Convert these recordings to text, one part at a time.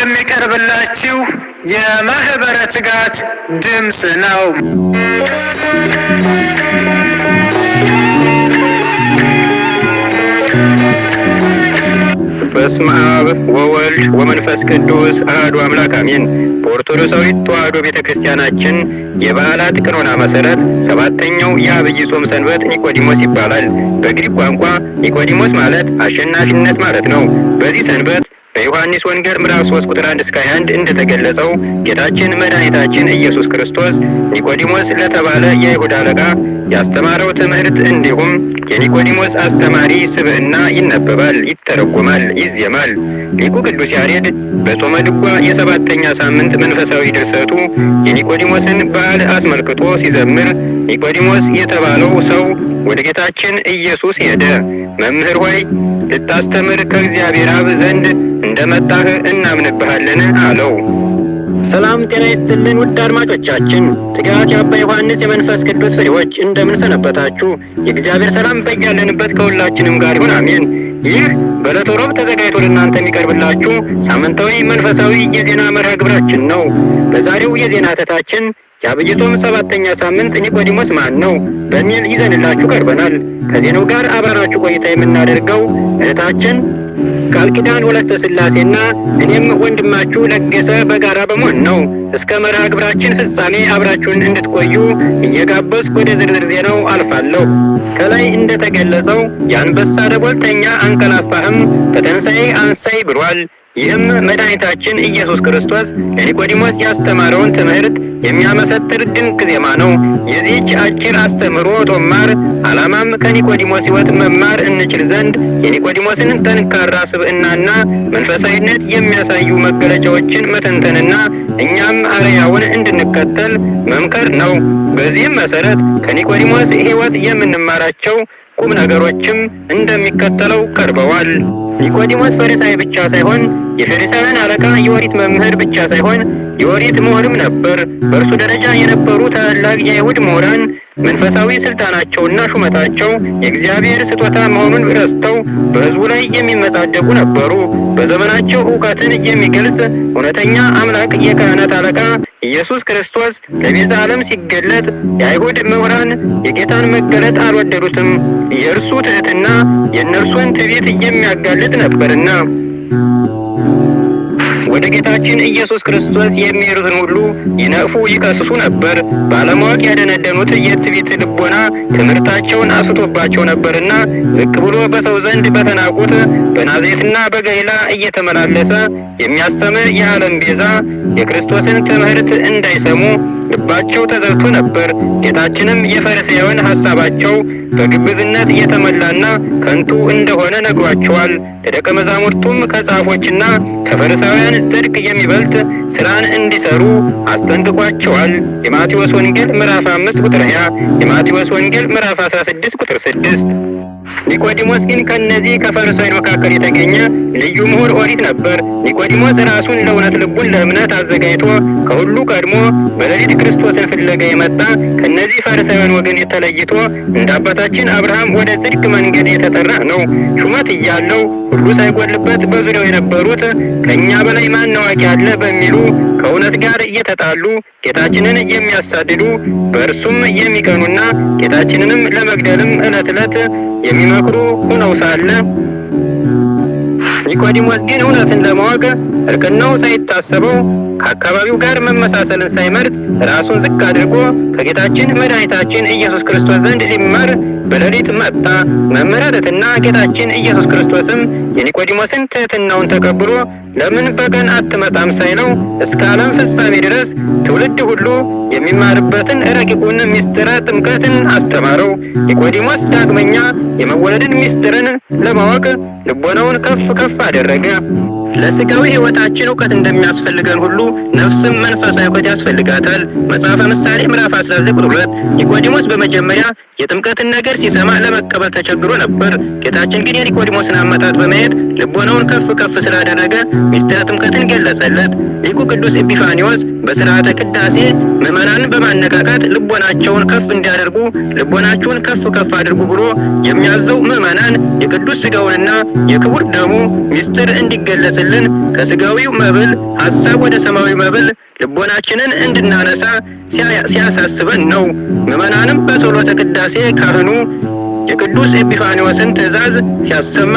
የሚቀርብላችሁ የማህበረ ትጋት ድምፅ ነው። በስመ አብ ወወልድ ወመንፈስ ቅዱስ አሐዱ አምላክ አሜን። በኦርቶዶክሳዊት ተዋሕዶ ቤተክርስቲያናችን የበዓላት ቀኖና መሰረት ሰባተኛው የዐቢይ ጾም ሰንበት ኒቆዲሞስ ይባላል። በግሪክ ቋንቋ ኒቆዲሞስ ማለት አሸናፊነት ማለት ነው። በዚህ ሰንበት በዮሐንስ ወንጌል ምዕራፍ 3 ቁጥር 1 እስከ 21 እንደተገለጸው ጌታችን መድኃኒታችን ኢየሱስ ክርስቶስ ኒቆዲሞስ ለተባለ የይሁዳ አለቃ ያስተማረው ትምህርት እንዲሁም የኒቆዲሞስ አስተማሪ ስብዕና ይነበባል፣ ይተረጎማል፣ ይዜማል። ሊቁ ቅዱስ ያሬድ በጾመ ድጓ የሰባተኛ ሳምንት መንፈሳዊ ድርሰቱ የኒቆዲሞስን በዓል አስመልክቶ ሲዘምር ኒቆዲሞስ የተባለው ሰው ወደ ጌታችን ኢየሱስ ሄደ። መምህር ሆይ ልታስተምር ከእግዚአብሔር አብ ዘንድ እንደመጣህ እናምንብሃለን አለው። ሰላም ጤና ይስጥልን ውድ አድማጮቻችን፣ ትጋት የአባ ዮሐንስ የመንፈስ ቅዱስ ፍሬዎች እንደምን ሰነበታችሁ? የእግዚአብሔር ሰላም በያለንበት ከሁላችንም ጋር ይሁን አሜን። ይህ በዕለተ ሮብ ተዘጋጅቶ ለእናንተ የሚቀርብላችሁ ሳምንታዊ መንፈሳዊ የዜና መርሃ ግብራችን ነው። በዛሬው የዜና ተታችን የዐቢይ ጾም ሰባተኛ ሳምንት ኒቆዲሞስ ማን ነው በሚል ይዘንላችሁ ቀርበናል። ከዜናው ጋር አብረናችሁ ቆይታ የምናደርገው እህታችን ቃል ኪዳን ወለተ ሥላሴና እኔም ወንድማችሁ ለገሰ በጋራ በመሆን ነው። እስከ መርሃ ግብራችን ፍጻሜ አብራችሁን እንድትቆዩ እየጋበዝኩ ወደ ዝርዝር ዜናው አልፋለሁ። ከላይ እንደተገለጸው የአንበሳ ደቦል ተኛ አንቀላፋህም በትንሣኤ አንሳይ ብሏል። ይህም መድኃኒታችን ኢየሱስ ክርስቶስ ለኒቆዲሞስ ያስተማረውን ትምህርት የሚያመሰጥር ድንቅ ዜማ ነው። የዚህች አጭር አስተምህሮ ጦማር ዓላማም ከኒቆዲሞስ ሕይወት መማር እንችል ዘንድ የኒቆዲሞስን ጠንካራ ስብዕናና መንፈሳዊነት የሚያሳዩ መገለጫዎችን መተንተንና እኛም አርአያውን እንድንከተል መምከር ነው። በዚህም መሰረት ከኒቆዲሞስ ሕይወት የምንማራቸው ቁም ነገሮችም እንደሚከተለው ቀርበዋል። ኒቆዲሞስ ፈሪሳዊ ብቻ ሳይሆን የፈሪሳውያን አለቃ፣ የኦሪት መምህር ብቻ ሳይሆን የኦሪት ምሁርም ነበር። በእርሱ ደረጃ የነበሩ ታላላቅ የአይሁድ ምሁራን መንፈሳዊ ስልጣናቸውና ሹመታቸው የእግዚአብሔር ስጦታ መሆኑን ረስተው በሕዝቡ ላይ የሚመጻደቁ ነበሩ። በዘመናቸው ዕውቀትን የሚገልጽ እውነተኛ አምላክ የካህናት አለቃ ኢየሱስ ክርስቶስ ለቤዛ ዓለም ሲገለጥ የአይሁድ ምሁራን የጌታን መገለጥ አልወደዱትም። የእርሱ ትሕትና የእነርሱን ትዕቢት የሚያጋልጥ ነበርና ወደ ጌታችን ኢየሱስ ክርስቶስ የሚሄዱትን ሁሉ ይነቅፉ ይቀስሱ ነበር። ባለማወቅ ያደነደኑት የትዕቢት ልቦና ትምህርታቸውን አስቶባቸው ነበርና ዝቅ ብሎ በሰው ዘንድ በተናቁት በናዝሬትና በገሊላ እየተመላለሰ የሚያስተምር የዓለም ቤዛ የክርስቶስን ትምህርት እንዳይሰሙ ልባቸው ተዘግቶ ነበር። ጌታችንም የፈሪሳውያን ሐሳባቸው በግብዝነት የተመላና ከንቱ እንደሆነ ነግሯቸዋል። ለደቀ መዛሙርቱም ከጻፎችና ከፈሪሳውያን ጽድቅ የሚበልጥ ስራን እንዲሰሩ አስጠንቅቋቸዋል። የማቴዎስ ወንጌል ምዕራፍ 5 ቁጥር 20፣ የማቴዎስ ወንጌል ምዕራፍ 16 ቁጥር 6። ኒቆዲሞስ ግን ከነዚህ ከፈሪሳውያን መካከል የተገኘ ልዩ ምሁር ኦሪት ነበር። ኒቆዲሞስ ራሱን ለእውነት ልቡን ለእምነት አዘጋጅቶ ከሁሉ ቀድሞ በሌሊት ክርስቶስን ፍለጋ የመጣ ከነዚህ ፈሪሳውያን ወገን የተለይቶ እንደ አባታችን አብርሃም ወደ ጽድቅ መንገድ የተጠራ ነው። ሹመት እያለው ሁሉ ሳይጎልበት በዙሪያው የነበሩት ከእኛ በላይ ማን አዋቂ አለ በሚሉ ከእውነት ጋር እየተጣሉ ጌታችንን የሚያሳድዱ በእርሱም የሚቀኑና ጌታችንንም ለመግደልም ዕለት ዕለት የሚመክሩ ሆነው ሳለ ኒቆዲሞስ ግን እውነትን ለማወቅ እርቅናው ሳይታሰበው ከአካባቢው ጋር መመሳሰልን ሳይመርጥ ራሱን ዝቅ አድርጎ ከጌታችን መድኃኒታችን ኢየሱስ ክርስቶስ ዘንድ ሊማር በሌሊት መጣ። መመረጥና ጌታችን ኢየሱስ ክርስቶስም የኒቆዲሞስን ትሕትናውን ተቀብሎ ለምን በቀን አትመጣም ሳይለው እስከ ዓለም ፍጻሜ ድረስ ትውልድ ሁሉ የሚማርበትን ረቂቁን ምስጢረ ጥምቀትን አስተማረው። ኒቆዲሞስ ዳግመኛ የመወለድን ምስጢርን ለማወቅ ልቦናውን ከፍ ከፍ አደረገ። ለስጋዊ ሕይወታችን ዕውቀት እንደሚያስፈልገን ሁሉ ነፍስም መንፈሳዊ ዕውቀት ያስፈልጋታል። መጽሐፈ ምሳሌ ምዕራፍ 19 ቁጥር 2። ኒቆዲሞስ በመጀመሪያ የጥምቀትን ነገር ሲሰማ ለመቀበል ተቸግሮ ነበር። ጌታችን ግን የኒቆዲሞስን አመጣጥ በማየት ልቦናውን ከፍ ከፍ ስላደረገ ምስጢረ ጥምቀትን ገለጸለት። ሊቁ ቅዱስ ኤጲፋንዮስ በሥርዓተ ቅዳሴ ምዕመናንን በማነቃቃት ልቦናቸውን ከፍ እንዲያደርጉ ልቦናቸውን ከፍ ከፍ አድርጉ ብሎ የሚያዘው ምዕመናን የቅዱስ ሥጋውንና የክቡር ደሙ ምስጢር እንዲገለጽልን ከሥጋዊው መብል ሐሳብ ወደ ሰማያዊ መብል ልቦናችንን እንድናነሳ ሲያሳስበን ነው። ምዕመናንም በጸሎተ ቅዳሴ ካህኑ የቅዱስ ኤጲፋንዮስን ትእዛዝ ሲያሰማ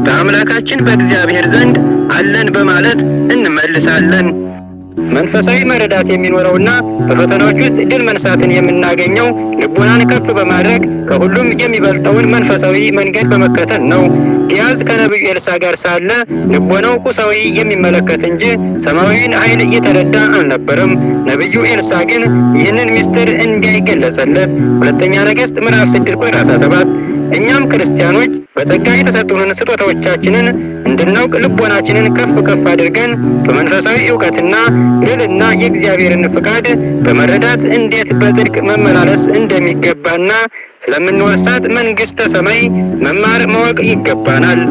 በአምላካችን በእግዚአብሔር ዘንድ አለን በማለት እንመልሳለን። መንፈሳዊ መረዳት የሚኖረውና በፈተናዎች ውስጥ ድል መንሳትን የምናገኘው ልቦናን ከፍ በማድረግ ከሁሉም የሚበልጠውን መንፈሳዊ መንገድ በመከተል ነው። ጊያዝ ከነቢዩ ኤልሳዕ ጋር ሳለ ልቦናው ቁሳዊ የሚመለከት እንጂ ሰማያዊን ኃይል እየተረዳ አልነበረም። ነቢዩ ኤልሳዕ ግን ይህንን ምስጢር እንዲያይገለጸለት ሁለተኛ ነገሥት ምዕራፍ 6 ቁጥር 17 እኛም ክርስቲያኖች በጸጋ የተሰጡንን ስጦታዎቻችንን እንድናውቅ ልቦናችንን ከፍ ከፍ አድርገን በመንፈሳዊ ዕውቀትና ልዕልና የእግዚአብሔርን ፍቃድ በመረዳት እንዴት በጽድቅ መመላለስ እንደሚገባና ስለምንወርሳት መንግሥተ ሰማይ መማር ማወቅ ይገባናል።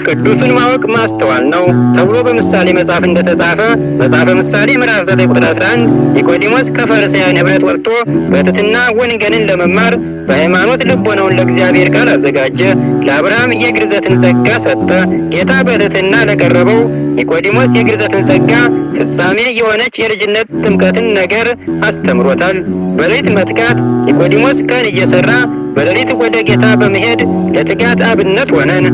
ቅዱስን ማወቅ ማስተዋል ነው ተብሎ በምሳሌ መጽሐፍ እንደተጻፈ መጽሐፈ ምሳሌ ምዕራፍ 9 ቁጥር 11 ኒቆዲሞስ ከፈሪሳውያን ኅብረት ወጥቶ በትሕትና ወንጌልን ለመማር በሃይማኖት ልቦናውን ለእግዚአብሔር ቃል አዘጋጀ። ለአብርሃም የግርዘትን ጸጋ ሰጠ። ጌታ በትሕትና ለቀረበው ኒቆዲሞስ የግርዘትን ጸጋ ፍጻሜ የሆነች የልጅነት ጥምቀትን ነገር አስተምሮታል። በሌሊት መትጋት ኒቆዲሞስ ቀን እየሰራ በሌሊት ወደ ጌታ በመሄድ ለትጋት አብነት ሆነን።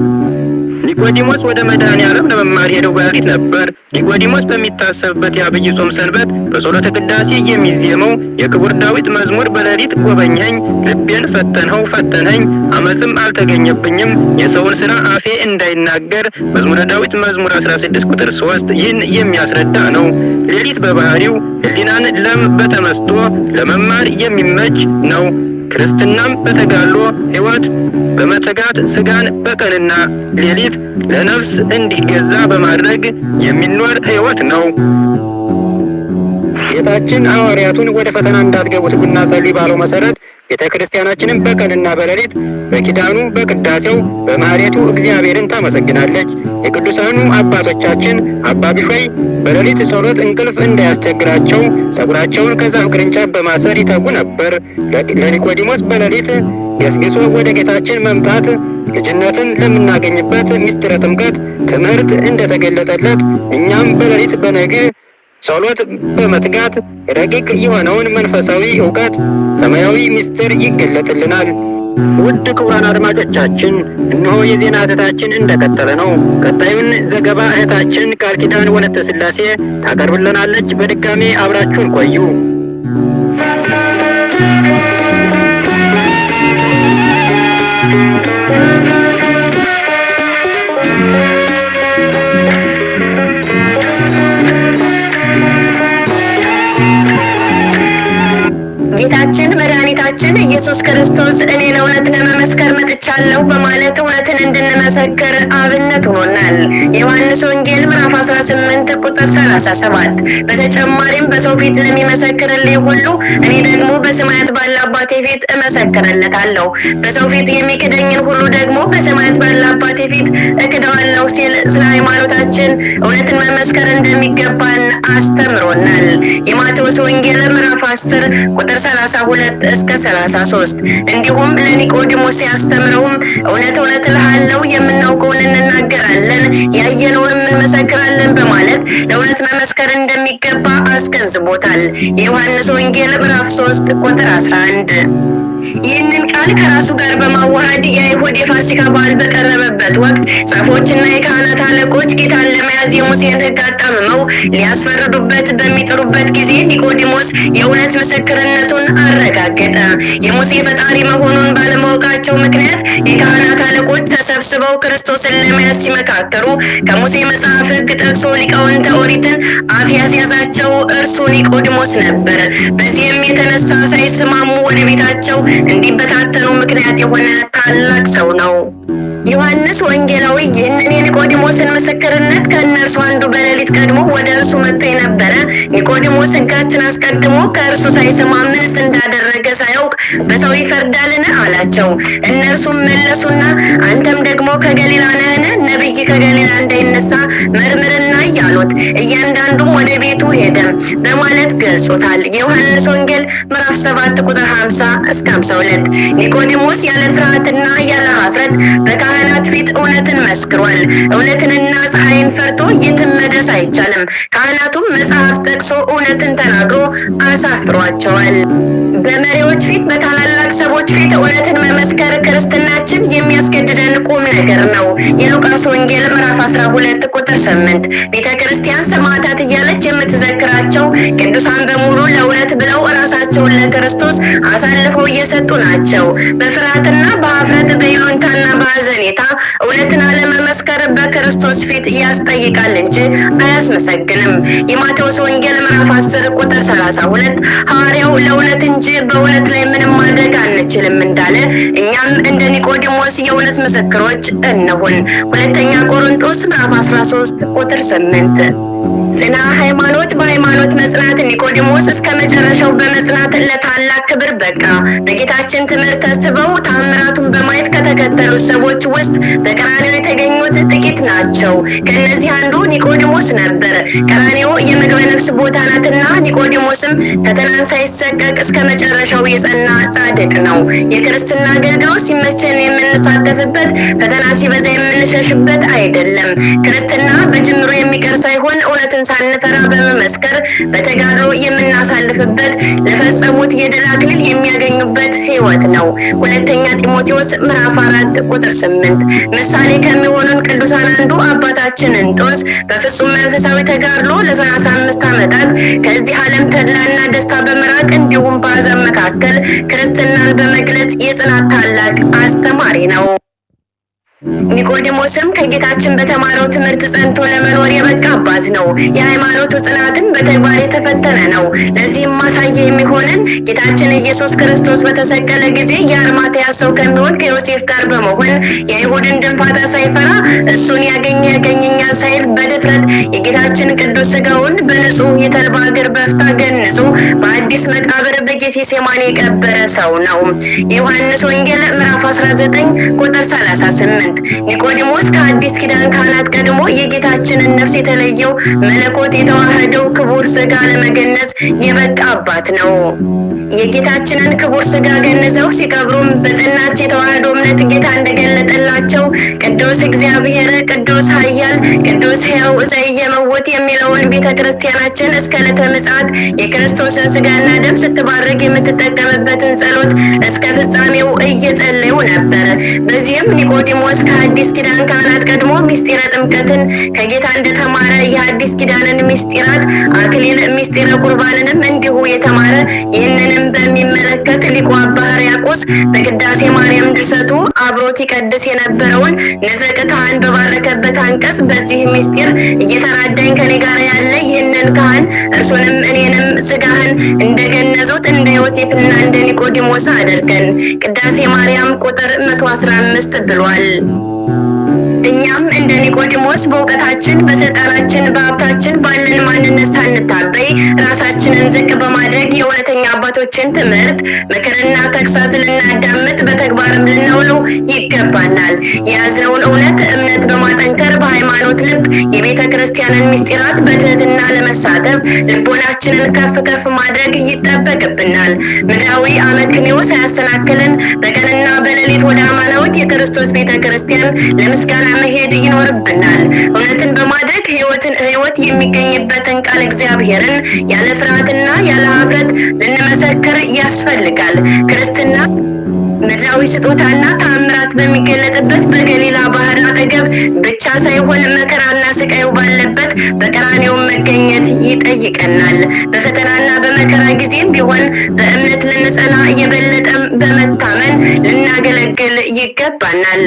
ኒቆዲሞስ ወደ መድኃኔዓለም ለመማር ሄደው በሌሊት ነበር። ኒቆዲሞስ በሚታሰብበት የዐቢይ ጾም ሰንበት በጸሎተ ቅዳሴ የሚዜመው የክቡር ዳዊት መዝሙር በሌሊት ጎበኘኸኝ፣ ልቤን ፈተንኸው ፈተንኸኝ፣ አመፅም አልተገኘብኝም፣ የሰውን ሥራ አፌ እንዳይናገር መዝሙረ ዳዊት መዝሙር 16 ቁጥር 3 ይህን የሚያስረዳ ነው። ሌሊት በባህሪው ሕሊናን ለም በተመስጦ ለመማር የሚመች ነው። ክርስትናም በተጋድሎ ሕይወት በመተጋት ሥጋን በቀንና ሌሊት ለነፍስ እንዲገዛ በማድረግ የሚኖር ሕይወት ነው። ጌታችን ሐዋርያቱን ወደ ፈተና እንዳትገቡ ትጉና ጸልዩ ባለው መሰረት ቤተ ክርስቲያናችንም በቀንና በሌሊት በኪዳኑ በቅዳሴው በማህሌቱ እግዚአብሔርን ታመሰግናለች። የቅዱሳኑ አባቶቻችን አባ ቢሾይ በሌሊት ጸሎት እንቅልፍ እንዳያስቸግራቸው ጸጉራቸውን ከዛፍ ቅርንጫፍ በማሰር ይተጉ ነበር። ለኒቆዲሞስ በሌሊት ገስግሶ ወደ ጌታችን መምጣት ልጅነትን ለምናገኝበት ምስጢረ ጥምቀት ትምህርት እንደተገለጠለት እኛም በሌሊት በነግህ ጸሎት በመትጋት ረቂቅ የሆነውን መንፈሳዊ ዕውቀት ሰማያዊ ምስጢር ይገለጥልናል። ውድ ክቡራን አድማጮቻችን እነሆ የዜና እህታችን እንደቀጠለ ነው። ቀጣዩን ዘገባ እህታችን ቃል ኪዳን ወለተ ሥላሴ ታቀርብልናለች። በድጋሜ አብራችሁን ቆዩ። ጌታችን መድኃኒታችን ኢየሱስ ክርስቶስ እኔ ለእውነት ለመመስከር መጥቻለሁ በማለት እውነትን እንድንመሰክር አብነት ሆኖናል። የዮሐንስ ወንጌል ምዕራፍ 18 ቁጥር 37። በተጨማሪም በሰው ፊት ለሚመሰክርልኝ ሁሉ እኔ ደግሞ በሰማያት ባለ አባቴ ፊት እመሰክርለታለሁ፣ በሰው ፊት የሚክደኝን ሁሉ ደግሞ በሰማያት ባለ አባቴ ፊት እክደዋለሁ ሲል ስለ ሃይማኖታችን እውነትን መመስከር እንደሚገባን አስተምሮናል። የማቴዎስ ወንጌል ምዕራፍ 10 ቁጥር 32 እስከ 33። እንዲሁም ለኒቆዲሞስ ሲያስተምረውም እውነት እውነት እልሃለሁ የምናውቀውን እንናገራለን ያየነውንም እንመሰክራለን በማለት ለእውነት መመስከር እንደሚገባ አስገንዝቦታል። የዮሐንስ ወንጌል ምዕራፍ 3 ቁጥር 11። ይህንን ቃል ከራሱ ጋር በማዋሃድ የአይሁድ የፋሲካ በዓል በቀረበበት ወቅት ጻፎችና የካህናት አለቆች ጌታን ለመያዝ የሙሴን ሕግ አጣምመው ሊያስፈርዱበት በሚጥሩበት ጊዜ ኒቆዲሞስ የእውነት ምስክርነቱን አረጋገጠ። የሙሴ ፈጣሪ መሆኑን ባለማወቃቸው ምክንያት የካህናት አለቆች ተሰብስበው ክርስቶስን ለመያዝ ሲመካከሩ ከሙሴ መጽሐፍ ሕግ ጠቅሶ ሊቃውንተ ኦሪትን አፍ ያስያዛቸው እርሱ ኒቆዲሞስ ነበር። በዚህም የተነሳ ሳይስማሙ ወደ ቤታቸው እንዲበታተኑ ምክንያት የሆነ ታላቅ ሰው ነው። ዮሐንስ ወንጌላዊ ይህንን የኒቆዲሞስን ምስክርነት ከእነርሱ አንዱ በሌሊት ቀድሞ ወደ እርሱ መጥቶ የነበረ ኒቆዲሞስ ሕጋችን አስቀድሞ ከእርሱ ሳይሰማ ምንስ እንዳደረገ ሳያውቅ በሰው ይፈርዳልን? አላቸው። እነርሱም መለሱና አንተም ደግሞ ከገሊላ ነህን? ነቢይ ከገሊላ እንዳይነሳ መርምርና አሳይ አሉት። እያንዳንዱም ወደ ቤቱ ሄደ በማለት ገልጾታል። የዮሐንስ ወንጌል ምዕራፍ 7 ቁጥር 50 እስከ 52። ኒቆዲሞስ ያለ ፍርሃትና ያለ ኀፍረት በካህናት ፊት እውነትን መስክሯል። እውነትንና ፀሐይን ፈርቶ የትም መድረስ አይቻልም። ካህናቱም መጽሐፍ ጠቅሶ እውነትን ተናግሮ አሳፍሯቸዋል። በመሪዎች ፊት፣ በታላላቅ ሰዎች ፊት እውነትን መመስከር ክርስትናችን የሚያስገድደን ቁም ነገር ነው። የሉቃስ ወንጌል ምዕራፍ 12 ቁጥር 8። ቤተ ክርስቲያን ሰማዕታት እያለች የምትዘክራቸው ቅዱሳን በሙሉ ለእውነት ብለው ራሳቸውን ለክርስቶስ አሳልፈው እየሰጡ ናቸው። በፍርሃትና በኀፍረት በይሉኝታና በሐዘኔታ እውነትን አለመመስከር በክርስቶስ ፊት ያስጠይቃል እንጂ አያስመሰግንም። የማቴዎስ ወንጌል ምዕራፍ 10 ቁጥር 32 ሐዋርያው ለእውነት እንጂ በእውነት ላይ ምንም ማድረግ አንችልም እንዳለ እኛም እንደ ኒቆዲሞስ የእውነት ምስክሮች እንሁን። ሁለተኛ ቆሮንቶስ ምዕራፍ 13 ቁጥር 8። ጽና ሃይማኖት በሃይማኖት መጽናት። ኒቆዲሞስ እስከ መጨረሻው በመጽናት ለታላቅ ክብር በቃ። በጌታችን ትምህርት ተስበው ተአምራቱን በማየት ከተከተሉት ሰዎች ውስጥ በቀራንዮ የተገኙት ጥቂት ናቸው። ከእነዚህ አንዱ ኒቆዲሞስ ነበር። ቀራንዮ የምግበ ነፍስ ቦታ ናትና ኒቆዲሞስም ፈተናን ሳይሰቀቅ እስከ መጨረሻው የጸና ጻድቅ ነው። የክርስትና አገልግሎት ሲመቸን የምንሳተፍበት፣ ፈተና ሲበዛ የምንሸሽበት አይደለም። ክርስትና በጅምሮ የሚቀር ሳይሆን እውነትን ሳንፈራ በመመስከር በተጋድሎ የምናሳልፍበት፣ ለፈጸሙት የድል አክሊል የሚያገኙበት ሕይወት ነው። ሁለተኛ ጢሞቴዎስ ምዕራፍ 4 ቁጥር 8። ምሳሌ ከሚሆኑን ቅዱሳን አንዱ አባታችን እንጦንስ በፍጹም መንፈሳዊ ተጋድሎ ለ35 ዓመታት ከዚህ ዓለም ተድላና ደስታ በመራቅ እንዲሁም በአሕዛብ መካከል ክርስትናን በመግለጽ የጽናት ታላቅ አስተማሪ ነው። ኒቆዲሞስም ከጌታችን በተማረው ትምህርት ጸንቶ ለመኖር የበቃ አባት ነው። የሃይማኖቱ ጽናትን በተግባር የተፈተነ ነው። ለዚህም ማሳያ የሚሆንን ጌታችን ኢየሱስ ክርስቶስ በተሰቀለ ጊዜ የአርማትያስ ሰው ከሚሆን ከዮሴፍ ጋር በመሆን የይሁድን ድንፋታ ሳይፈራ እሱን ያገኘኛል ሳይል በድፍረት የጌታችን ቅዱስ ሥጋውን በንጹህ የተልባ እግር በፍታ ገንዞ በአዲስ መቃብር በጌቴሴማኒ የቀበረ ሰው ነው። የዮሐንስ ወንጌል ምዕራፍ 19 ቁጥር 38። ኒቆዲሞስ ከአዲስ ኪዳን ካህናት ቀድሞ የጌታችንን ነፍስ የተለየው መለኮት የተዋህደው ክቡር ሥጋ ለመገነዝ የበቃ አባት ነው። የጌታችንን ክቡር ሥጋ ገንዘው ሲቀብሩም በጸናች የተዋህዶ እምነት ጌታ እንደገለጠላቸው ቅዱስ እግዚአብሔር፣ ቅዱስ ኃያል፣ ቅዱስ ሕያው ዘኢይመውት የሚለውን ቤተ ክርስቲያናችን እስከ ዕለተ ምጽአት የክርስቶስን ሥጋና ደም ስትባርክ የምትጠቀምበትን ጸሎት እስከ ፍጻሜው እየጸለዩ ነበር። በዚህም ኒቆዲሞስ ከአዲስ ኪዳን ካህናት ቀድሞ ምስጢረ ጥምቀትን ከጌታ እንደተማረ የአዲስ ኪዳንን ምስጢራት አክሊል፣ ምስጢረ ቁርባንንም እንዲሁ የተማረ፣ ይህንንም በሚመለከት ሊቁ አባ ሕርያቆስ በቅዳሴ ማርያም ድርሰቱ አብሮት ይቀድስ የነበረውን ንፍቅ ካህን በባረከበት አንቀጽ በዚህ ምስጢር እየተራዳኝ ከኔ ጋር ያለ ይህንን ካህን እርሱንም እኔንም ሥጋህን እንደገነዙት እንደ ዮሴፍና እንደ ኒቆዲሞስ አድርገን ቅዳሴ ማርያም ቁጥር 115 ብሏል። እኛም እንደ ኒቆዲሞስ በእውቀታችን፣ በስልጣናችን፣ በሀብታችን ባለን ማንነት ሳንታበይ ራሳችንን ዝቅ በማድረግ የእውነተኛ አባቶችን ትምህርት ምክርና ተግሳጽ ልናዳምጥ በተግባርም ልናውለው ይገባናል። የያዝነውን እምነት በማጠንከር በሃይማኖት ልብ የቤተ ክርስቲያንን ምስጢራት በትህትና ለመሳተፍ ልቦናችንን ከፍ ከፍ ማድረግ ይጠበቅብናል። ምድራዊ አመክንዮ ሳያሰናክለን በቀንና በሌሊት ወደ አማናዊት የክርስቶስ ቤተ ክርስቲያን ለምስጋና መሄድ ይኖርብናል። እውነትን በማድረግ ሕይወት የሚገኝበትን ቃል እግዚአብሔርን ያለ ፍርሃትና ያለ ኀፍረት ልንመሰክር ያስፈልጋል። ክርስትና ምድራዊ ስጦታና ተአምራት በሚገለጥበት በገሊላ ባህር አጠገብ ብቻ ሳይሆን መከራና ስቃዩ ባለበት በቀራንዮ መገኘት ይጠይቀናል። በፈተናና በመከራ ጊዜም ቢሆን በእምነት ልንጸና የበለጠም በመታመን ልናገለግል ይገባናል።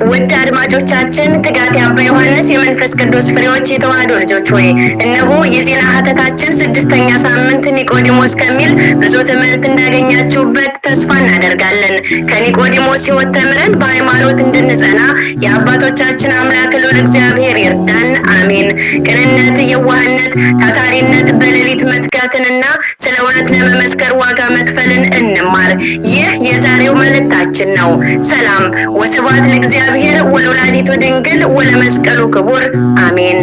ውድ አድማጮቻችን፣ ትጋት የአባ ዮሐንስ የመንፈስ ቅዱስ ፍሬዎች የተዋህዶ ልጆች ሆይ እነሆ የዜና ሀተታችን 6ኛ ሳምንት ኒቆዲሞስ ከሚል ብዙ ትምህርት እንዳገኛችሁበት ተስፋ እናደርጋለን። ከኒቆዲሞስ ሕይወት ተምረን በሃይማኖት እንድንጸና የአባቶቻችን አምላክ ልዑል እግዚአብሔር ይርዳን። አሜን። ቅንነት፣ የዋህነት፣ ታታሪነት፣ በሌሊት መትጋትንና ስለ እውነት ለመመስከር ዋጋ መክፈልን እንማር። ይህ የዛሬው መልእክታችን ነው። ሰላም ወስብሐት ለእግዚአብሔር ወለወላዲቱ ድንግል ወለመስቀሉ ክቡር አሜን።